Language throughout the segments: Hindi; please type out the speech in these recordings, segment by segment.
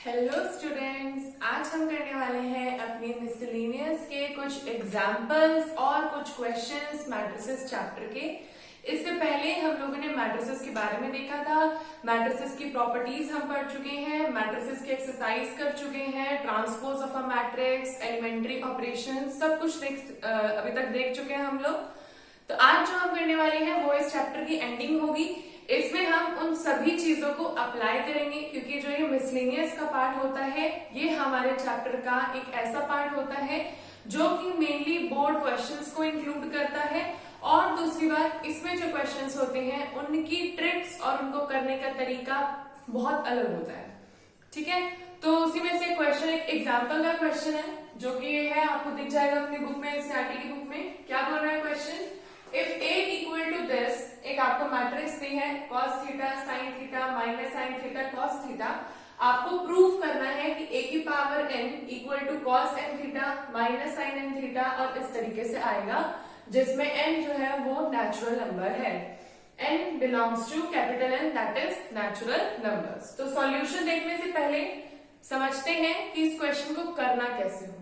हेलो स्टूडेंट्स, आज हम करने वाले हैं अपने मिसलेनियस के कुछ एग्जाम्पल्स और कुछ क्वेश्चंस मैट्रिसेस चैप्टर के। इससे पहले हम लोगों ने मैट्रिसेस के बारे में देखा था, मैट्रिसेस की प्रॉपर्टीज हम पढ़ चुके हैं, मैट्रिसेस की एक्सरसाइज कर चुके हैं, transpose of a matrix, elementary operation, सब कुछ अभी तक देख चुके हैं हम लोग। तो आज जो हम करने वाले हैं वो इस चैप्टर की एंडिंग होगी। इसमें हम उन सभी चीजों को अप्लाई करेंगे क्योंकि जो ये मिसलेनियस का पार्ट होता है ये हमारे चैप्टर का एक ऐसा पार्ट होता है जो कि मेनली बोर्ड क्वेश्चंस को इंक्लूड करता है। और दूसरी बात, इसमें जो क्वेश्चंस होते हैं उनकी ट्रिक्स और उनको करने का तरीका बहुत अलग होता है। ठीक है, तो उसी में से क्वेश्चन एक एग्जाम्पल का क्वेश्चन है जो कि ये है, आपको दिख जाएगा अपनी बुक में, एनसीईआरटी की बुक में। क्या बोल रहा है question? If A equal to this, एक आपको मैट्रिक्स दी है cos theta sin theta minus sin theta cos theta. आपको प्रूव करना है कि A की power n equal to cos n theta minus sin n theta, और इस तरीके से आएगा जिसमें n जो है वो नेचुरल नंबर है। n belongs to capital N, that is natural numbers. तो सॉल्यूशन देखने से पहले समझते हैं कि इस क्वेश्चन को करना कैसे होगा।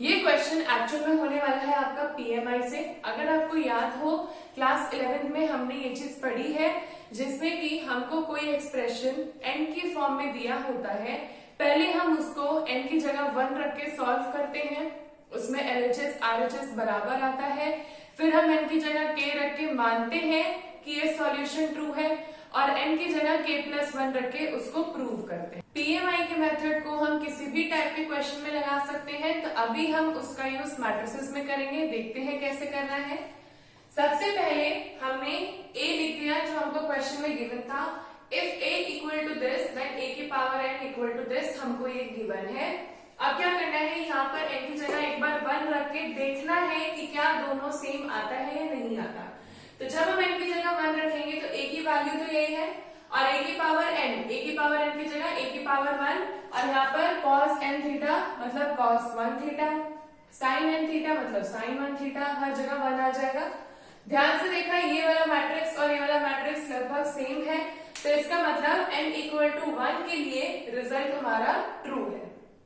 ये क्वेश्चन एक्चुअल में होने वाला है आपका पीएमआई से। अगर आपको याद हो, क्लास 11 में हमने ये चीज पढ़ी है जिसमें कि हमको कोई एक्सप्रेशन n की फॉर्म में दिया होता है। पहले हम उसको n की जगह 1 रख के सॉल्व करते हैं, उसमें LHS RHS बराबर आता है। फिर हम n की जगह k रख के मानते हैं कि ये सॉल्यूशन ट्रू है, और n की जगह k+1 रख के उसको प्रूव करते हैं। पीएमआई के मेथड को हम किसी भी टाइप के क्वेश्चन में लगा सकते हैं, तो अभी हम उसका यूज मैट्रिसेस में करेंगे। देखते हैं कैसे करना है। सबसे पहले हमने a लिख दिया जो हमको क्वेश्चन में गिवन था। If a equal to this then a की power n equal to this, हमको ये गिवन है। अब क्या करना है, यहाँ पर n की जगह एक बार 1 रख के देखना है कि क्या दोनों सेम आता है या नहीं आता। तो जब हम n की जगह 1 रखेंगे तो a की वैल्यू तो यही है, और a की पावर n की जगह a की पावर 1, और यहाँ पर cos n थीटा मतलब cos 1 theta, sin n theta मतलब sin 1 थीटा, हर जगह 1 आ जाएगा। ध्यान से देखा, ये वाला मैट्रिक्स और ये वाला मैट्रिक्स लगभग सेम है, तो इसका मतलब n इक्वल टू 1 के लिए रिजल्ट हमारा ट्रू है।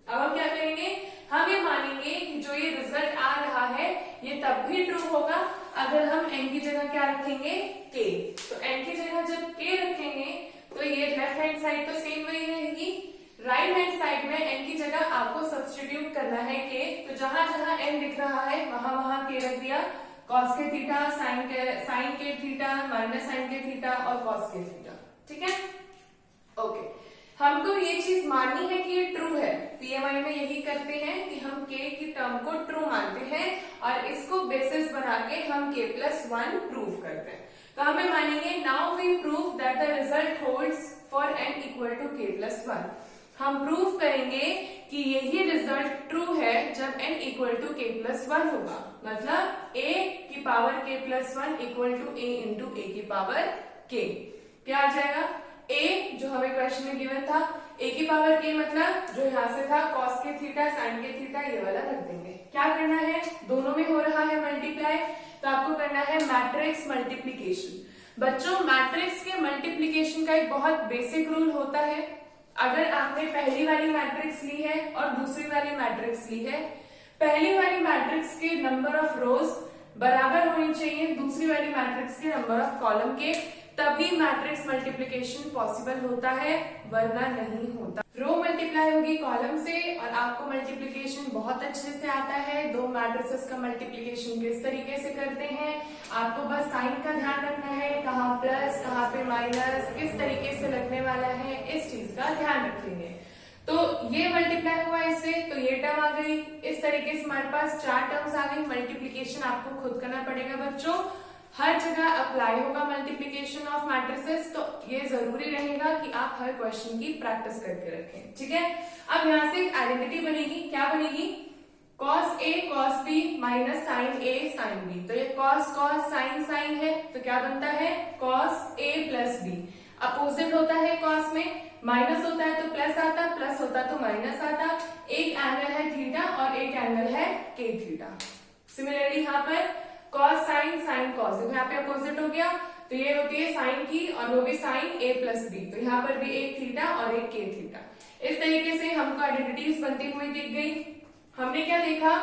अब हम क्या करेंगे, हम ये मानेंगे कि जो ये रिजल्ट आ रहा है ये तब भी ट्रू होगा अगर हम n की जगह क्या रखेंगे, k। तो n की जगह जब k रखेंगे तो ये लेफ्ट हैंड साइड तो सेम वही रहेगी, राइट हैंड साइड में n की जगह आपको सब्स्टिट्यूट करना है k। तो जहां जहां n दिख रहा है वहां वहां k रख दिया, cos के थीटा, sin के थीटा, माइनस sin के थीटा और cos के थीटा। ठीक है, ओके। हमको ये चीज माननी है कि ये ट्रू है। पीएमआई में यही करते हैं कि हम k की टर्म को ट्रू मानते हैं और इसको बेसिस बना के हम k+1 प्रूव करते हैं। तो हमें मानेंगे now we prove that the result holds for n equal to k+1। हम प्रूव करेंगे कि यही रिजल्ट ट्रू है जब n इक्वल टू k+1 होगा, मतलब a की power k+1 equal to a into a की पावर k। क्या आ जाएगा, a जो हमें क्वेश्चन में गिवन था, a की पावर k मतलब जो यहाँ से था cos के थीटा sin के थीटा, ये वाला रख देंगे। क्या करना है, दोनों में हो रहा है मल्टीप्लाई, तो आपको करना है मैट्रिक्स मल्टीप्लीकेशन। बच्चों, मैट्रिक्स के मल्टीप्लीकेशन का एक बहुत बेसिक रूल होता है। अगर आपने पहली वाली मैट्रिक्स ली है और दूसरी वाली मैट्रिक्स ली है, पहली वाली मैट्रिक्स के नंबर ऑफ रोज बराबर होनी चाहिए दूसरी वाली मैट्रिक्स के नंबर ऑफ कॉलम के, तभी मैट्रिक्स मल्टीप्लिकेशन पॉसिबल होता है, वरना नहीं होता। रो मल्टीप्लाई होगी कॉलम से, और आपको मल्टीप्लिकेशन बहुत अच्छे से आता है। दो मैट्रिसेस का मल्टीप्लिकेशन किस तरीके से करते हैं, आपको बस साइन का ध्यान रखना है, कहाँ प्लस कहाँ पे माइनस, किस तरीके से लगने वाला है, इस चीज का ध्यान रखेंगे। तो ये मल्टीप्लाई हुआ इससे, तो ये टर्म आ गई। इस तरीके से हमारे पास 4 टर्म्स आ गई। मल्टीप्लिकेशन आपको खुद करना पड़ेगा बच्चों, हर जगह अप्लाई होगा मल्टीप्लिकेशन ऑफ मैट्रिसेस, तो ये जरूरी रहेगा कि आप हर क्वेश्चन की प्रैक्टिस करके रखें। ठीक है, अब यहाँ से एक आइडेंटिटी बनेगी। क्या बनेगी, cos a cos b minus sin a sin b। तो ये cos cos sin sin है, तो क्या बनता है cos a plus b। Opposite होता है cos में, माइनस होता है तो प्लस आता, प्लस होता तो माइनस आता। एक एंगल है थीटा और एक एंगल है k थीटा। सिमिलरली यहाँ पर cos sin sin cos, यहाँ पे अपोजिट हो गया, तो ये होती है साइन की और वो भी साइन a प्लस बी, तो यहाँ पर भी एक थीटा और एक k थीटा। इस तरीके से हमको आइडेंटिटीज बनती हुई दिख गई। हमने क्या देखा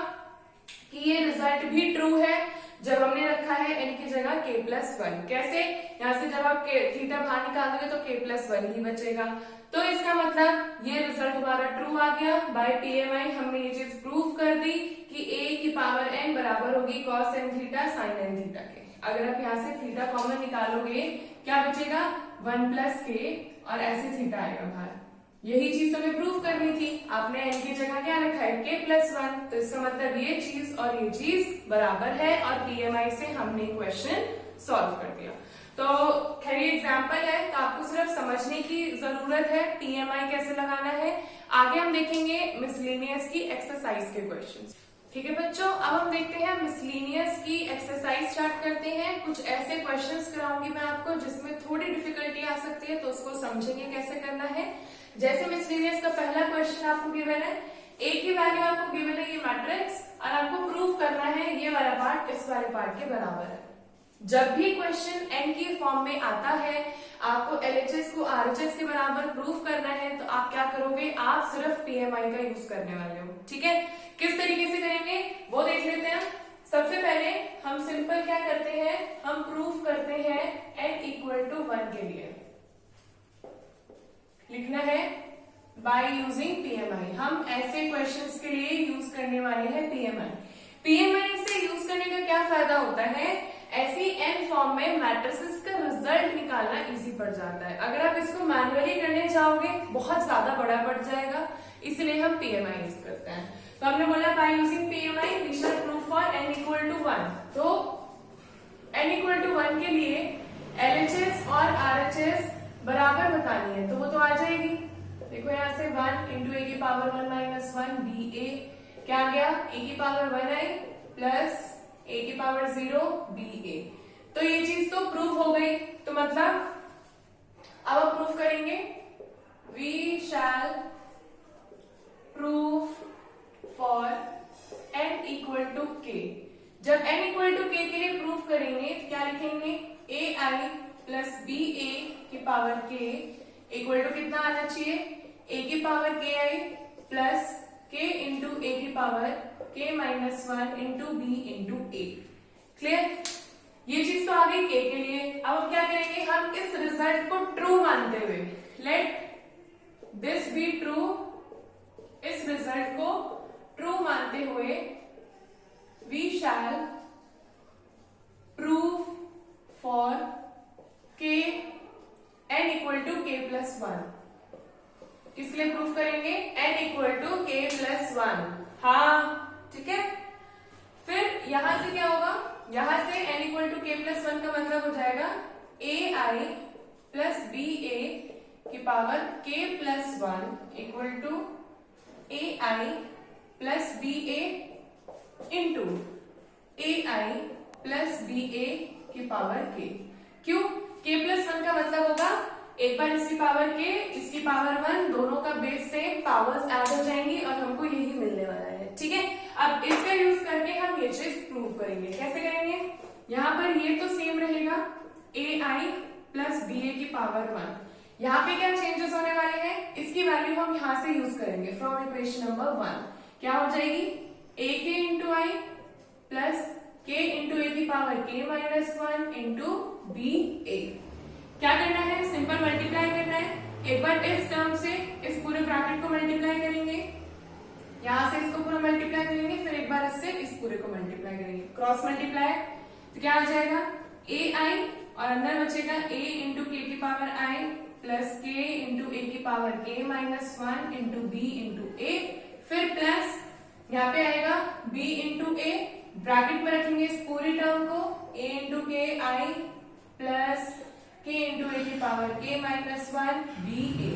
कि ये रिजल्ट भी ट्रू है जब हमने रखा है n की जगह k प्लस वन। कैसे? यहाँ से जब आप थीटा बाहर निकालोगे तो k प्लस वन ही बचेगा, तो इसका मतलब ये रिजल्ट हमारा ट्रू आ गया। बाय PMI हमने ये चीज प्रूव कर दी कि a की पावर n बराबर होगी cos n theta sin n theta के। अगर आप यहाँ से थीटा कॉमन निकालोगे क्या बचेगा? 1 प्लस k और ऐसे थीटा आएगा बाहर। यही चीज हमें प्रूव करनी थी। आपने n की जगह क्या रखा है? k प्लस वन, तो इसका मतलब ये चीज और ये चीज बराबर है और PMI से हमने क्वेश्चन सॉल्व कर दिया। तो खैर ये एग्जाम्पल है, तो आपको सिर्फ समझने की जरूरत है PMI कैसे लगाना है। आगे हम देखेंगे मिसलेनियस की एक्सरसाइज के क्वेश्चंस। ठीक है बच्चों, अब हम देखते हैं मिसलेनियस की एक्सरसाइज स्टार्ट करते हैं। कुछ ऐसे क्वेश्चंस कराऊंगी मैं आपको जिसमें थोड़ी डिफिकल्टी आ सकती है, तो उसको समझेंगे कैसे करना है। जैसे मिसलेनियस का पहला क्वेश्चन आपको गिवन है, a की वैल्यू आपको गिवन है ये मैट्रिक्स, और आपको प्रूव करना है ये वाला पार्ट इस वाले पार्ट के बराबर है। जब भी क्वेश्चन n की फॉर्म में आता है, आपको LHS को RHS के बराबर प्रूव करना है, तो आप क्या करोगे? आप सिर्फ PMI का यूज करने वाले हो। ठीक है, किस तरीके से करेंगे वो देख लेते हैं। सबसे पहले हम सिंपल क्या करते हैं, हम प्रूफ करते हैं n इक्वल टू 1 के लिए लिखना है बाय यूजिंग PMI। हम ऐसे क्वेश्चंस के लिए यूज करने वाले हैं PMI। PMI से यूज करने का क्या फायदा होता है? ऐसी n फॉर्म में मैट्रिसेस का रिजल्ट निकालना इजी पड़ जाता है। अगर आप इसको मैन्युअली करने जाओगे बहुत ज्यादा बड़ा पड़ जाएगा, इसलिए हम PMI यूज करते हैं। तो हमने बोला by using PMI we shall prove for n equal to 1। तो n इक्वल टू 1 के लिए LHS और RHS बराबर बतानी है, तो वो तो आ जाएगी। देखो यहाँ से 1 इंटू ए की पावर 1 माइनस 1 BA क्या आ गया? a की पावर 1 आई प्लस a की पावर 0 BA। तो ये चीज तो प्रूव हो गई। तो मतलब अब हम प्रूव करेंगे we shall prove for n equal to k। जब n इक्वल टू k के लिए प्रूव करेंगे तो क्या लिखेंगे? ai प्लस BA की पावर k इक्वल टू कितना आना चाहिए? a की power k I plus k into a की power k minus 1 into b into a। Clear? ये चीज तो आ गई k के लिए। अब हम क्या करेंगे? हम इस रिजल्ट को ट्रू मानते हुए, लेट दिस बी ट्रू, इस रिजल्ट को ट्रू मानते हुए we shall prove for k n equal to k plus 1। किस लिए प्रूफ करेंगे? n equal to k plus 1। हाँ ठीक है। फिर यहां से क्या होगा? यहां से n equal to k plus 1 का मतलब हो जाएगा ai प्लस ba की power k plus 1 equal to ai plus ba into ai plus ba की पावर k। क्यों? k प्लस 1 का मतलब होगा एक बार इसकी पावर k, इसकी पावर 1, दोनों का बेस सेम, पावर्स ऐड हो जाएंगी और हमको यही मिलने वाला है। ठीक है, अब इसका यूज करके हम ये चीज प्रूव करेंगे। कैसे करेंगे? यहाँ पर ये तो सेम रहेगा ai प्लस ba की पावर 1। यहाँ पे क्या चेंजेस होने वाले हैं? इसकी वैल्यू हम यहाँ से यूज करेंगे फ्रॉम इक्वेशन नंबर 1। क्या हो जाएगी? ak into I plus k into A की power k minus 1 into B A. क्या करना है? सिंपल मल्टीप्लाई करना है। एक बार इस टर्म से इस पूरे ब्रैकेट को मल्टीप्लाई करेंगे, यहां से इसको पूरा मल्टीप्लाई करेंगे, फिर एक बार इससे इस पूरे को मल्टीप्लाई करेंगे, क्रॉस मल्टीप्लाई। तो क्या आ जाएगा? ए आई और अंदर बचेगा a इंटू के की power I plus k into A की power k minus 1 into B into A, फिर प्लस यहाँ पे आएगा b इंटू ए, ब्रैकेट में रखेंगे इस पूरी टर्म को, a इंटू के आई प्लस k इंटू ए की पावर k माइनस 1 बी ए।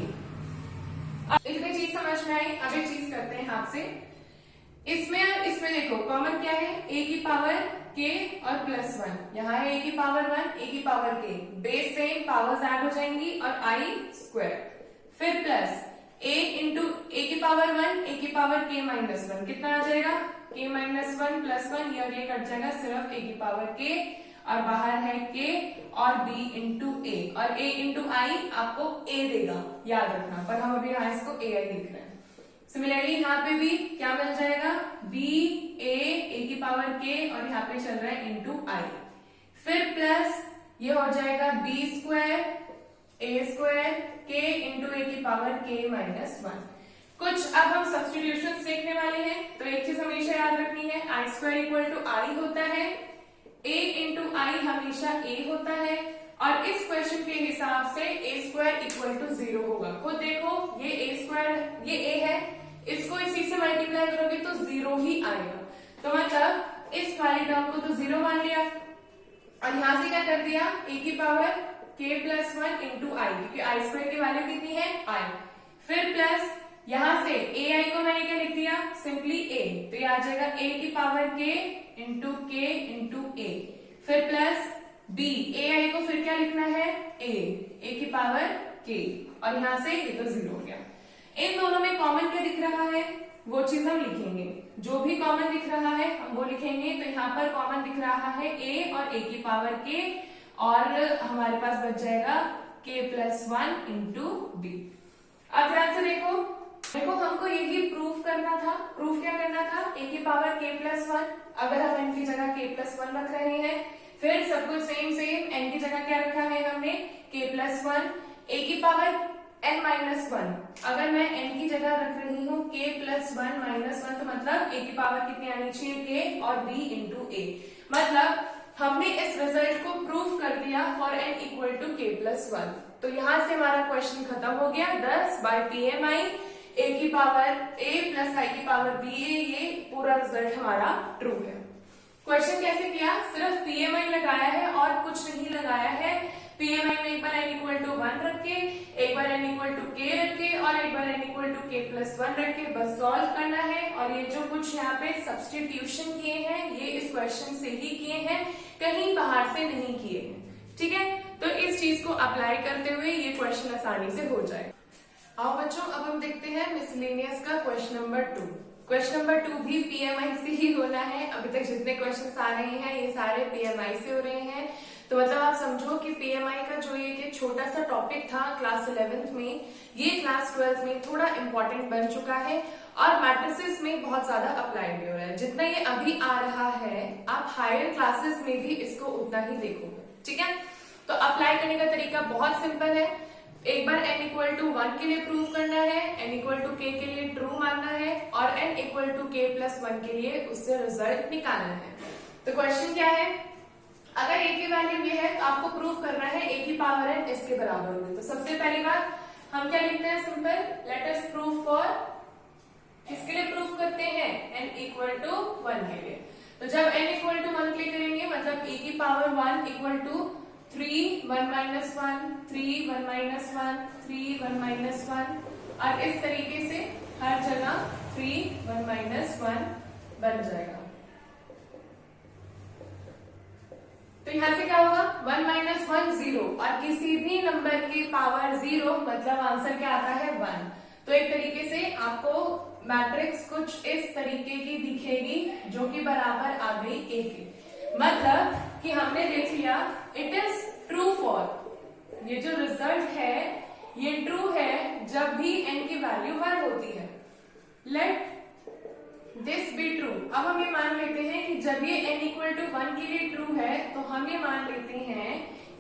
अब इसमें चीज समझ में आई। अब एक चीज करते हैं आपसे, इसमें और इसमें देखो कॉमन क्या है? a की पावर k और प्लस 1, यहाँ है a की पावर 1, a की power k, base same, powers add हो जाएंगी और i स्क्वायर, फिर प्लस a इंटू ए की पावर 1, a की पावर k माइनस 1, कितना आ जाएगा? k माइनस 1 प्लस 1, ये और ये कट जाएगा, सिर्फ a की पावर k और बाहर है k और b इंटू ए, और a इंटू आई आपको a देगा, याद रखना, पर हम अभी यहाँ इसको ai लिख रहे हैं। सिमिलरली यहाँ पे भी क्या मिल जाएगा, b a की पावर k और यहाँ पे चल रहा है इंटू आई, फिर प्लस ये हो जाएगा b square a square k into A की पावर k माइनस 1। कुछ अब हम सब्स्टिट्यूशन देखने वाले हैं, तो एक चीज हमेशा याद रखनी है, आई स्क्वायर इक्वल टू आई होता है, a इंटू आई हमेशा a होता है, और इस क्वेश्चन के हिसाब से a स्क्वायर इक्वल टू 0 होगा। खुद देखो ये a स्क्वायर ये a है, इसको इसी से मल्टीप्लाई करोगे तो 0 ही आएगा, तो मतलब इस वाली टर्म को तो 0 मान लिया, और यहां से क्या कर दिया, a की पावर k प्लस 1 इंटू आई, क्योंकि आई स्क्वायर की वैल्यू कितनी है आई, फिर प्लस यहां से ए आई को मैंने क्या लिख दिया, सिंपली a, तो ये आ जाएगा a की पावर k इंटू a, फिर प्लस b, ए आई को फिर क्या लिखना है a की पावर k, और यहां से ये तो 0 हो गया। इन दोनों में कॉमन क्या दिख रहा है वो चीज हम लिखेंगे, जो भी कॉमन दिख रहा है हम वो लिखेंगे, तो यहाँ पर कॉमन दिख रहा है a और a की पावर k, और हमारे पास बच जाएगा k प्लस 1 इंटू b। अब ध्यान से देखो हमको यही प्रूफ करना था, प्रूफ क्या करना था, a की पावर k प्लस 1, अगर हम n की जगह k प्लस 1 रख रहे हैं, फिर सब कुछ सेम n की जगह क्या रखा है हमने k प्लस 1, a की पावर n माइनस 1, अगर मैं n की जगह रख रही हूँ k प्लस 1 माइनस 1, तो मतलब a की पावर कितनी आनी चाहिए k और b इंटू a, मतलब हमने इस रिजल्ट को प्रूफ कर दिया for n equal to k plus 1। तो यहां से हमारा क्वेश्चन खत्म हो गया, 10 बाय PMI a की पावर a प्लस आई की पावर b a, ये पूरा रिजल्ट हमारा ट्रू है। क्वेश्चन कैसे किया, सिर्फ PMI लगाया है और कुछ नहीं लगाया है। PMI में एक बार n इक्वल टू 1 रख के, एक बार n इक्वल टू k रख के, और एक बार n equal to k plus 1 रख के बस सॉल्व करना है, और ये जो कुछ यहाँ पे सब्स्टिट्यूशन किए हैं ये इस क्वेश्चन से ही किए हैं, कहीं बाहर से नहीं किए हैं, ठीक है। तो इस चीज को अप्लाई करते हुए ये क्वेश्चन आसानी से हो जाए। आओ बच्चों अब हम देखते हैं मिसलेनियस का क्वेश्चन नंबर 2। क्वेश्चन नंबर 2 भी PMI से ही होना है, अभी तक जितने क्वेश्चंस आ रहे हैं ये सारे PMI से हो रहे हैं, तो मतलब आप समझो कि PMI का जो ये छोटा सा टॉपिक था क्लास 11th में, ये क्लास 12th में थोड़ा इंपॉर्टेंट बन चुका है, और मैट्रिसेस में बहुत ज्यादा अप्लाई भी हो रहा है। जितना ये अभी आ रहा है आप हायर क्लासेस में भी इसको उतना ही देखोगे, ठीक है। तो अप्लाई करने का तरीका बहुत सिंपल है, एक बार n इक्वल टू 1 के लिए प्रूव करना है, n इक्वल टू k के लिए ट्रू मानना है, और n equal to k plus 1 के लिए उससे रिजल्ट निकालना है। तो क्वेश्चन क्या है, अगर a की वैल्यू ये है तो आपको प्रूव करना है a की पावर n इसके बराबर होगी। तो सबसे पहली बात हम क्या लिखते हैं, simple, let us prove for, किसके लिए प्रूव करते हैं, n इक्वल टू 1 के लिए। तो जब n इक्वल टू 1 के लिए करेंगे मतलब a की power 1 equal to 3 1 minus 1 3 1 minus 1 3 1 minus 1, और इस तरीके से हर जगह 3 1 माइनस 1 बन जाएगा। तो यहां से क्या होगा, 1 माइनस 1 0, और किसी भी नंबर की पावर 0 मतलब आंसर क्या आता है 1। तो एक तरीके से आपको मैट्रिक्स कुछ इस तरीके की दिखेगी जो कि बराबर आ गई a के, मतलब कि हमने देख लिया इट इज ट्रू फॉर, ये जो रिजल्ट है ये ट्रू है जब भी n की वैल्यू 1 होती है। लेट दिस बी ट्रू, अब हम ये मान लेते हैं कि जब ये n इक्वल टू 1 के लिए ट्रू है तो हम ये मान लेते हैं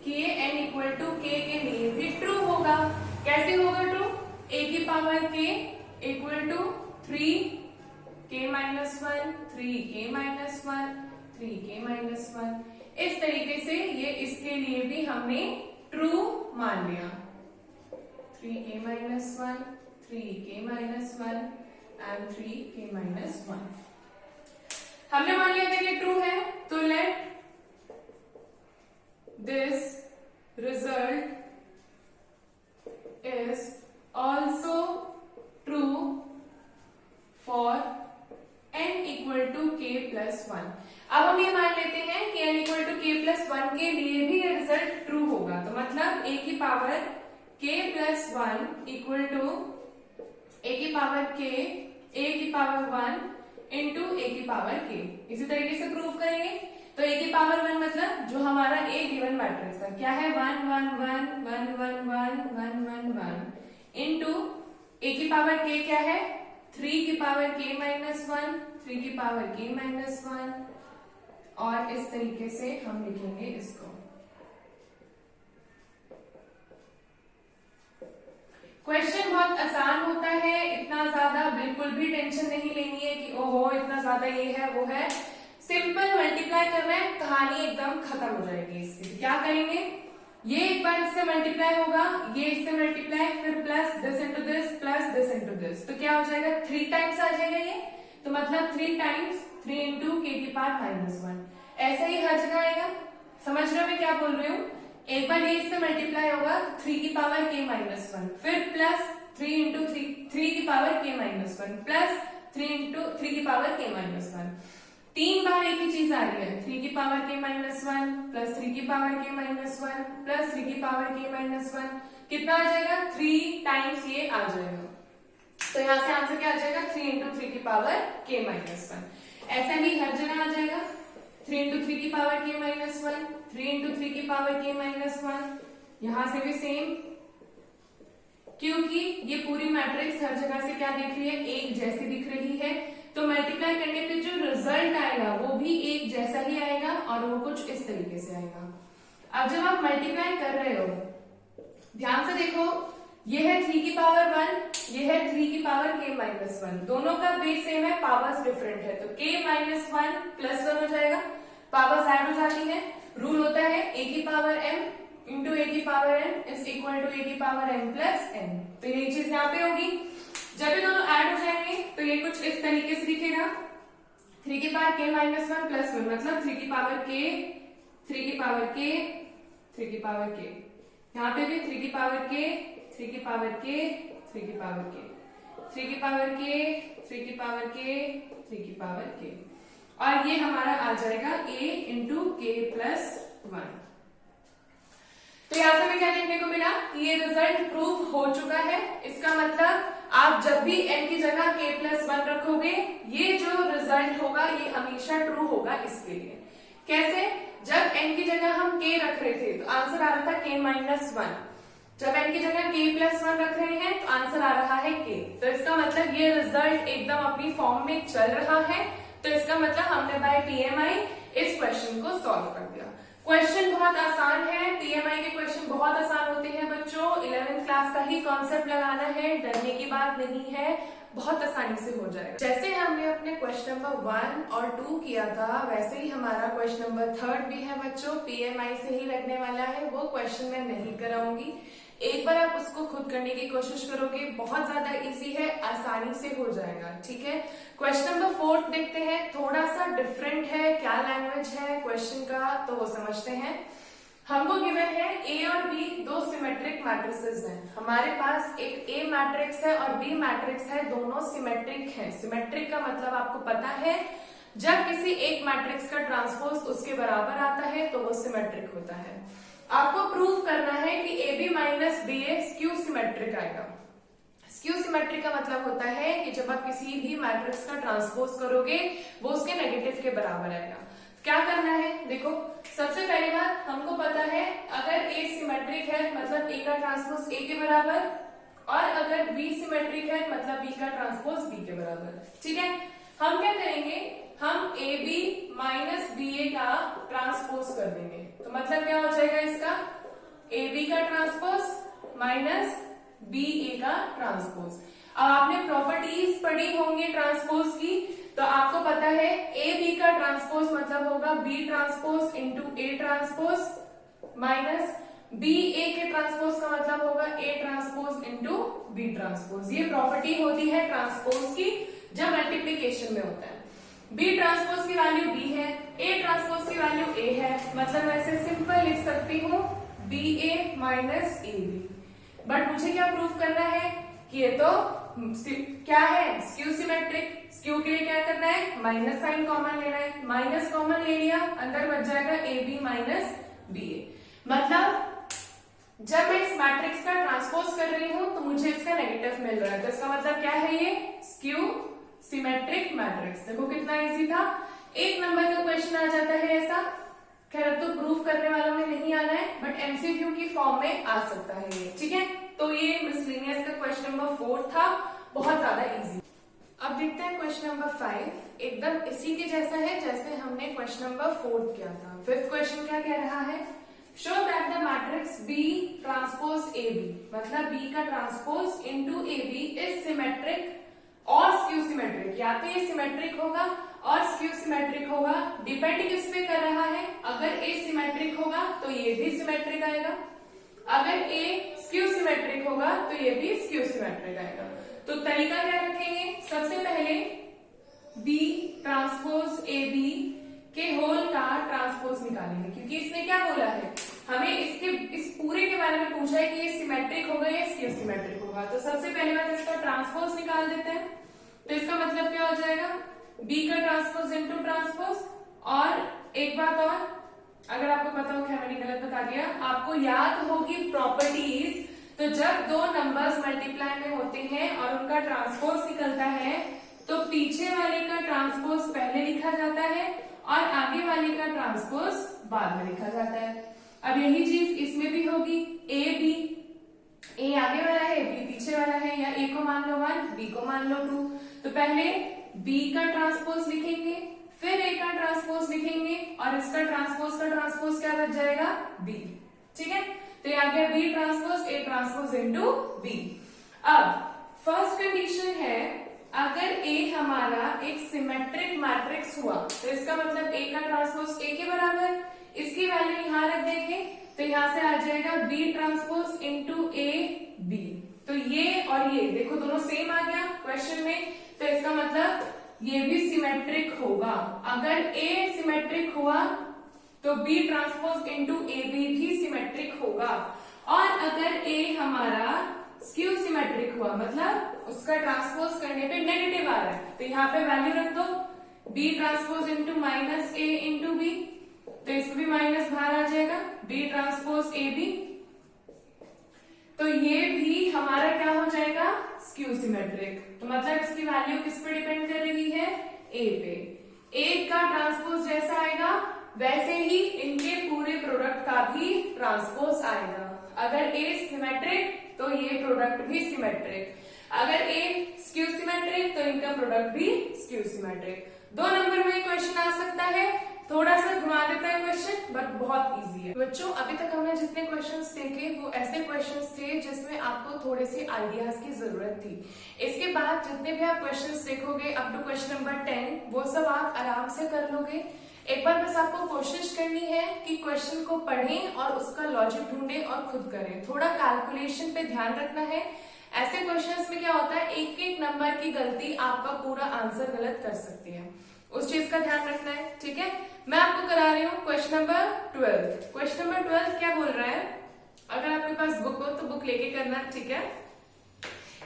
कि ये n इक्वल टू k के लिए भी ट्रू होगा। कैसे होगा ट्रू, a की power k equal to 3k minus 1 3k minus 1 3k minus 1, इस तरीके से ये इसके लिए भी हमने ट्रू मान लिया। 3k minus 1 3k minus 1 and 3k minus 1 हमने मान लिया था कि ट्रू है, तो let this result is also true for n equal to k plus 1। अब हम ये मान लेते हैं कि n equal to k plus 1 के लिए भी ये रिजल्ट ट्रू होगा, तो मतलब a की power k plus 1 equal to a की पावर k a की पावर 1 इंटू a की पावर k। इसी तरीके से प्रूव करेंगे। तो ए की पावर 1 मतलब जो हमारा ए गिवन मैट्रिक्स है क्या है 1 1 1 1 1 1 1 1 1 इनटू ए की पावर के क्या है 3 की पावर के माइनस 1 3 की पावर के माइनस 1 और इस तरीके से हम लिखेंगे इसको। क्वेश्चन बहुत आसान होता है, इतना ज्यादा बिल्कुल भी टेंशन नहीं लेनी है कि ओहो इतना ज्यादा ये है वो है, सिंपल मल्टीप्लाई करना है, कहानी एकदम खत्म हो जाएगी इसकी। क्या करेंगे, ये एक बार इससे मल्टीप्लाई होगा, ये इससे मल्टीप्लाई, फिर plus this into this plus this into this, तो क्या हो जाएगा 3 टाइम्स आ जाएगा ये, तो मतलब 3 टाइम्स 3 इंटू के की पावर माइनस 1, ऐसा ही हर जगह आएगा। समझ रहे हो मैं क्या बोल रही हूँ, एक बार ये इससे मल्टीप्लाई होगा 3 की पावर के माइनस 1, फिर प्लस 3 इंटू 3 की पावर के माइनस 1 प्लस 3 इंटू 3 की पावर के माइनस 1, 3 बार एक ही चीज आ रही है, 3 की पावर के माइनस 1 प्लस 3 की पावर के माइनस 1 प्लस 3 की पावर के माइनस 1, कितना आ जाएगा 3 टाइम्स ये आ जाएगा, तो यहाँ से आंसर क्या आ जाएगा 3 इंटू 3 की पावर के माइनस 1, ऐसा ही हर जगह आ जाएगा 3 इंटू 3 की पावर के माइनस 1 3 इंटू 3 की पावर के माइनस 1, यहां से भी सेम, क्योंकि ये पूरी मैट्रिक्स हर जगह से क्या दिख रही है एक जैसी दिख रही है, तो मल्टीप्लाई करने पे जो रिजल्ट आएगा वो भी एक जैसा ही आएगा और वो कुछ इस तरीके से आएगा। अब जब आप मल्टीप्लाई कर रहे हो ध्यान से देखो, ये है 3 की पावर 1, ये है 3 की पावर के माइनस 1, दोनों का बेस सेम है, पावर्स डिफरेंट है, तो के माइनस 1 प्लस 1 हो जाएगा, पावर्स ऐड हो जाती है, रूल होता है ए की पावर m इंटू ए की power n is equal to A की पावर m प्लस n, तो यही चीज यहाँ पे होगी। जब ये दोनों ऐड हो जाएंगे तो ये कुछ इस तरीके से दिखेगा, 3 की पावर k माइनस 1 प्लस 1 मतलब 3 की पावर k 3 की पावर k 3 की पावर k, यहाँ पे भी 3 की पावर k 3 की पावर k 3 की पावर k 3 की पावर k 3 की पावर k 3 की पावर k, और ये हमारा आ जाएगा a इंटू के प्लस 1। तो यहां से हमें क्या देखने को मिला कि ये रिजल्ट प्रूव हो चुका है, इसका मतलब आप जब भी n की जगह k प्लस 1 रखोगे ये जो रिजल्ट होगा ये हमेशा ट्रू होगा। इसके लिए कैसे, जब n की जगह हम k रख रहे थे तो आंसर आ रहा था k माइनस 1, जब n की जगह k प्लस 1 रख रहे हैं तो आंसर आ रहा है k, तो इसका मतलब ये रिजल्ट एकदम अपनी फॉर्म में चल रहा है, तो इसका मतलब हमने बाय पीएमआई इस क्वेश्चन को सॉल्व कर दिया। क्वेश्चन बहुत आसान है, पीएमआई के क्वेश्चन बहुत आसान होते हैं बच्चों, 11th क्लास का ही कॉन्सेप्ट लगाना है, डरने की बात नहीं है, बहुत आसानी से हो जाएगा। जैसे हमने अपने क्वेश्चन नंबर 1 और 2 किया था वैसे ही हमारा क्वेश्चन नंबर 3 भी है बच्चों, पीएमआई से ही लगने वाला है, वो क्वेश्चन मैं नहीं कराऊंगी, एक बार आप उसको खुद करने की कोशिश करोगे, बहुत ज्यादा इजी है, आसानी से हो जाएगा। ठीक है, क्वेश्चन नंबर 4 देखते हैं, थोड़ा सा डिफरेंट है, क्या लैंग्वेज है क्वेश्चन का तो वो समझते हैं। हमको गिवन है ए और बी दो सिमेट्रिक मैट्रिसेस हैं, हमारे पास एक ए मैट्रिक्स है और बी मैट्रिक्स है, दोनों सिमेट्रिक हैं। सिमेट्रिक का मतलब आपको पता है, जब किसी एक मैट्रिक्स का ट्रांसपोज उसके बराबर आता है तो वो सिमेट्रिक होता है। आपको प्रूव करना है कि A B minus B A skew symmetric आएगा। स्क्यू सिमेट्रिक का मतलब होता है कि जब आप किसी भी मैट्रिक्स का ट्रांसपोज करोगे वो उसके नेगेटिव के बराबर आएगा। क्या करना है, देखो सबसे पहली बात हमको पता है अगर ए सिमेट्रिक है मतलब ए का ट्रांसपोज ए के बराबर, और अगर बी सिमेट्रिक है मतलब बी का ट्रांसपोज बी के बराबर। ठीक है, हम क्या करेंगे, हम ए बी माइनस बी ए का ट्रांसपोज कर देंगे, तो मतलब क्या हो जाएगा इसका, ए बी का ट्रांसपोज माइनस बी ए का ट्रांसपोज। अब आपने प्रॉपर्टीज पढ़ी होंगी ट्रांसपोज की, तो आपको पता है ए बी का ट्रांसपोज मतलब होगा B transpose into A transpose minus B A के ट्रांसपोज का मतलब होगा A transpose into B transpose. ये प्रॉपर्टी होती है ट्रांसपोज की जब मल्टीप्लीकेशन में होता है। बी ट्रांसपोज की वैल्यू बी है, ए ट्रांसपोज की वैल्यू ए है, मतलब मैं इसे सिंपल लिख सकती हूँ B A minus A B. But मुझे क्या प्रूफ करना है कि ये तो क्या है, स्क्यू सिमेट्रिक। स्क्यू के लिए क्या करना है, माइनस साइन कॉमन लेना है, माइनस कॉमन ले लिया, अंदर बच जाएगा ए बी माइनस बी ए। मतलब जब मैं इस मैट्रिक्स का ट्रांसपोज कर रही हूं तो मुझे इसका नेगेटिव मिल रहा है, तो इसका मतलब क्या है, ये स्क्यू सिमेट्रिक मैट्रिक्स। देखो कितना इजी था, एक नंबर का क्वेश्चन आ जाता है ऐसा। खैर अब तो प्रूफ करने वालों में नहीं आना है, बट एमसीक्यू की फॉर्म में आ सकता है ये, ठीक है। तो ये मिसलेनियस का क्वेश्चन नंबर 4 था, बहुत ज्यादा इजी। अब देखते हैं क्वेश्चन नंबर 5, एकदम इसी के जैसा है जैसे हमने क्वेश्चन नंबर 4 किया था। 5th क्वेश्चन क्या कह रहा है, show that the matrix B transpose A B, मतलब बी का transpose into A B is symmetric और स्क्यू सिमेट्रिक। या तो ये सिमेट्रिक होगा और स्क्यू सिमेट्रिक होगा, डिपेंड किस पे कर रहा है। अगर ए सिमेट्रिक होगा तो ये भी सिमेट्रिक आएगा, अगर ए स्क्यू सिमेट्रिक होगा तो ये भी स्क्यू सिमेट्रिक आएगा। तो तरीका क्या रखेंगे, सबसे पहले बी ट्रांसपोज ए बी के होल का ट्रांसपोज निकालेंगे, क्योंकि इसने क्या बोला है, हमें इस पूरे के बारे में पूछा है कि ये सिमेट्रिक होगा या स्क्यू सिमेट्रिक होगा। तो सबसे पहले बात इसका ट्रांसपोज निकाल देते हैं। तो इसका मतलब क्या हो जाएगा, बी का ट्रांसपोज इनटू ट्रांसपोज। और एक बात और, अगर आपको पता हो, क्या मैंने गलत बता दिया, आपको याद होगी प्रॉपर्टीज। तो जब दो नंबर्स मल्टीप्लाई में होते हैं और उनका ट्रांसपोज निकलता है तो पीछे वाले का ट्रांसपोज पहले लिखा जाता है और आगे वाले का ट्रांसपोज बाद में लिखा जाता है। अब यही चीज इसमें भी होगी, ए बी, ए आगे वाला है, बी पीछे वाला है, या ए को मान लो 1, बी को मान लो 2। तो पहले बी का ट्रांसपोज लिखेंगे, फिर ए का ट्रांसपोज लिखेंगे, और इसका ट्रांसपोज का ट्रांसपोज क्या बच जाएगा, बी, ठीक है। तो ये आ गया B transpose A transpose into B. अब फर्स्ट कंडीशन है, अगर ए हमारा एक सिमेट्रिक मैट्रिक्स हुआ तो इसका मतलब ए का ट्रांसपोज ए के बराबर, इसकी वैल्यू यहां रख देंगे तो यहां से आ जाएगा B transpose into A B. तो ये और ये देखो दोनों सेम आ गया क्वेश्चन में, तो इसका मतलब ये भी सिमेट्रिक होगा। अगर ए सिमेट्रिक हुआ तो B transpose into A B भी सिमेट्रिक होगा। और अगर ए हमारा स्क्यू सिमेट्रिक हुआ, मतलब उसका ट्रांसपोज करने पे नेगेटिव आ रहा है, तो यहाँ पे वैल्यू रख दो, बी ट्रांसपोज इनटू माइनस ए इंटू बी, तो इसमें भी माइनस बाहर आ जाएगा, बी ट्रांसपोज ए बी। तो ये भी हमारा क्या हो जाएगा, स्क्यू सिमेट्रिक। तो मतलब इसकी वैल्यू किस पे डिपेंड कर रही है, ए पे। ए का ट्रांसपोज जैसा आएगा वैसे ही इनके पूरे प्रोडक्ट का भी ट्रांसपोज आएगा। अगर ए सिमेट्रिक तो ये प्रोडक्ट भी सिमेट्रिक, अगर ए स्क्यू सिमेट्रिक तो इनका प्रोडक्ट भी स्क्यू सिमेट्रिक। 2 नंबर में क्वेश्चन आ सकता है, थोड़ा सा घुमा देता है क्वेश्चन, बट बहुत इजी है। बच्चों अभी तक हमने जितने क्वेश्चंस देखे वो ऐसे क्वेश्चंस थे जिसमें आपको थोड़े से आइडियाज की जरूरत थी। इसके बाद जितने भी आप क्वेश्चंस देखोगे अप टू क्वेश्चन नंबर 10, वो सब आप आराम से कर लोगे। एक बार बस आपको कोशिश करनी है कि क्वेश्चन को पढ़ें और उसका लॉजिक ढूंढें और खुद करें। थोड़ा कैलकुलेशन पे ध्यान रखना है। ऐसे क्वेश्चंस में क्या होता है, एक एक नंबर की गलती आपका पूरा आंसर गलत कर सकती है, उस चीज का ध्यान रखना है, ठीक है। मैं आपको करा रही हूँ क्वेश्चन नंबर 12। क्वेश्चन नंबर 12 क्या बोल रहा है, अगर आपके पास बुक हो तो बुक लेके करना, ठीक है।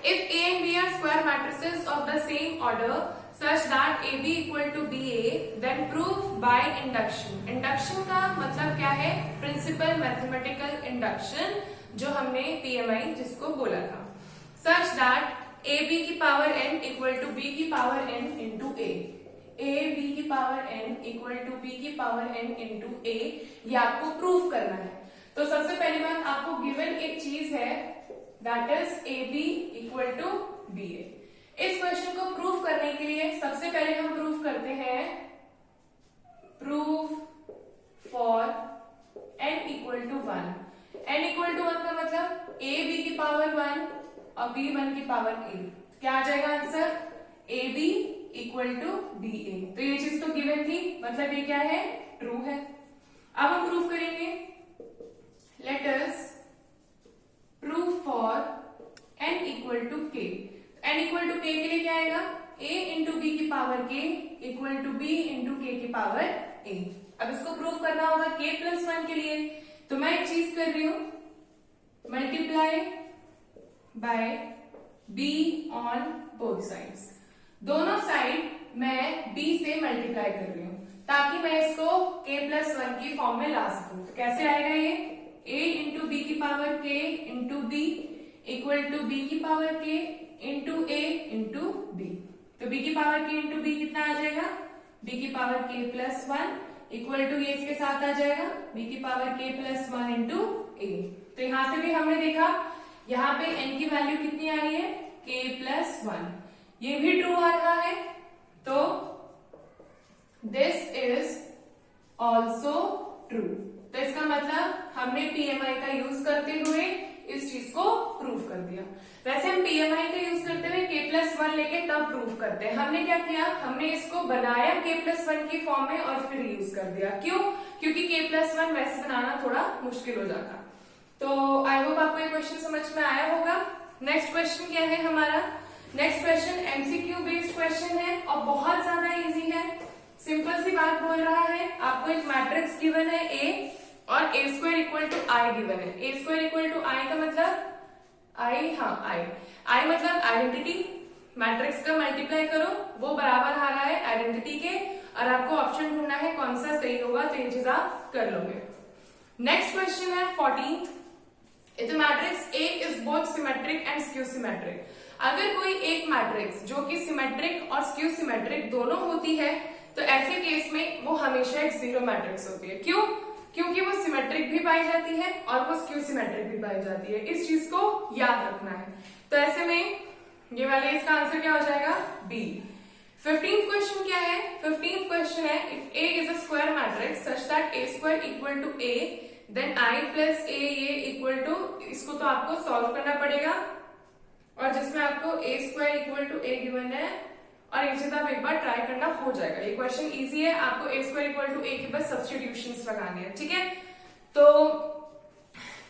If A and B are square matrices of the same order such that AB equal to BA, then prove by induction. Induction का मतलब क्या है, प्रिंसिपल मैथमेटिकल इंडक्शन, जो हमने PMI जिसको बोला था। Such that AB की power n equal to B की power n into A. A B की power n equal to B की पावर n into A, ये आपको प्रूव करना है। तो सबसे पहली बात, आपको गिवन एक चीज है that is AB equal to BA। इस क्वेश्चन को प्रूफ करने के लिए सबसे पहले हम प्रूफ करते हैं, proof for n equal to 1। n equal to 1 का मतलब A B की पावर 1 और B 1 की पावर A। क्या आ जाएगा answer, AB equal to BA। तो ये चीज तो गिवन थी, मतलब ये क्या है, ट्रू है। अब हम प्रूफ करेंगे, let us proof for n equal to k। n equal to k के लिए क्या आएगा, a इंटू बी की power k equal to b into k की पावर a। अब इसको प्रूव करना होगा k प्लस 1 के लिए, तो मैं एक चीज कर रही हूं, multiply by b on both sides. दोनों साइड मैं b से मल्टीप्लाई कर रही हूं ताकि मैं इसको k प्लस 1 की फॉर्म में ला सकूं। तो कैसे आएगा ये, a इंटू बी की power k into B equal to B की power k into a into B. तो b की पावर k इंटू बी कितना आ जाएगा, b की power k plus 1 equal to ये इसके साथ आ जाएगा b की power k plus 1 into a। तो यहां से भी हमने देखा यहाँ पे n की वैल्यू कितनी आ रही है k प्लस 1, ये भी ट्रू आ रहा है। तो दिस इज ऑल्सो ट्रू। तो इसका मतलब हमने पीएमआई का यूज करते हुए इस चीज को प्रूव कर दिया। वैसे हम पीएमआई का यूज करते हुए k प्लस 1 लेके तब प्रूव करते हैं। हमने क्या किया, हमने इसको बनाया k प्लस 1 की फॉर्म में और फिर यूज कर दिया। क्यों? क्योंकि k प्लस 1 वैसे बनाना थोड़ा मुश्किल हो जाता। तो आई होप आपको ये क्वेश्चन समझ में आया होगा। नेक्स्ट क्वेश्चन क्या है हमारा? Next question MCQ based question है और बहुत ज्यादा इजी है। सिंपल सी बात बोल रहा है, आपको एक मैट्रिक्स गिवन है A और a square equal to I given है। a square equal to I का मतलब आई मतलब आइडेंटिटी, मैट्रिक्स का मल्टीप्लाई करो वो बराबर आ रहा है आइडेंटिटी के, और आपको ऑप्शन ढूंढना है कौन सा सही होगा, तो ये चीज आप कर लोगे। नेक्स्ट क्वेश्चन है 14th। If the matrix A is both symmetric and skew symmetric. अगर कोई एक मैट्रिक्स जो कि सिमेट्रिक और स्क्यू सिमेट्रिक दोनों होती है तो ऐसे केस में वो हमेशा एक जीरो मैट्रिक्स होती है। क्यों? क्योंकि वो सिमेट्रिक भी पाई जाती है और वो स्क्यू सिमेट्रिक भी पाई जाती है। इस चीज को याद रखना है। तो ऐसे में ये वाले इसका आंसर क्या हो जाएगा? बी। 15th क्वेश्चन क्या है? 15th क्वेश्चन है if A is a square matrix such that A square equal to A then I plus A ये इक्वल टू, इसको तो आपको सॉल्व करना पड़ेगा और जिसमें आपको A square equal to A given है और ये चीज आप एक बार ट्राई करना हो जाएगा। ये क्वेश्चन इजी है, आपको A square equal to A के बस सब्स्टिट्यूशंस लगाने हैं, ठीक है। तो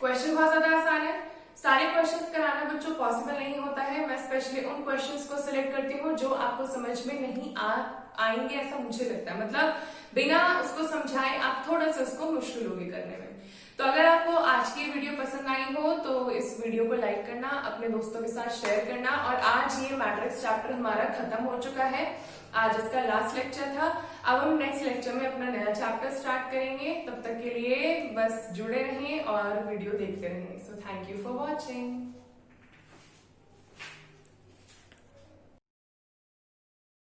क्वेश्चन बहुत ज्यादा आसान है। सारे क्वेश्चंस कराना बच्चों पॉसिबल नहीं होता है। मैं स्पेशली उन क्वेश्चंस को सिलेक्ट करती हूँ जो आपको समझ में नहीं आएंगे, ऐसा मुझे लगता है। मतलब बिना उसको समझाए आप थोड़ा सा उसको मुश्किल होगी करने में। तो अगर आपको आज की वीडियो पसंद आई हो तो इस वीडियो को लाइक करना, अपने दोस्तों के साथ शेयर करना। और आज ये मैट्रिक्स चैप्टर हमारा खत्म हो चुका है, आज इसका लास्ट लेक्चर था। अब हम नेक्स्ट लेक्चर में अपना नया चैप्टर स्टार्ट करेंगे। तब तक के लिए बस जुड़े रहें और वीडियो देखते रहें। So thank you for watching.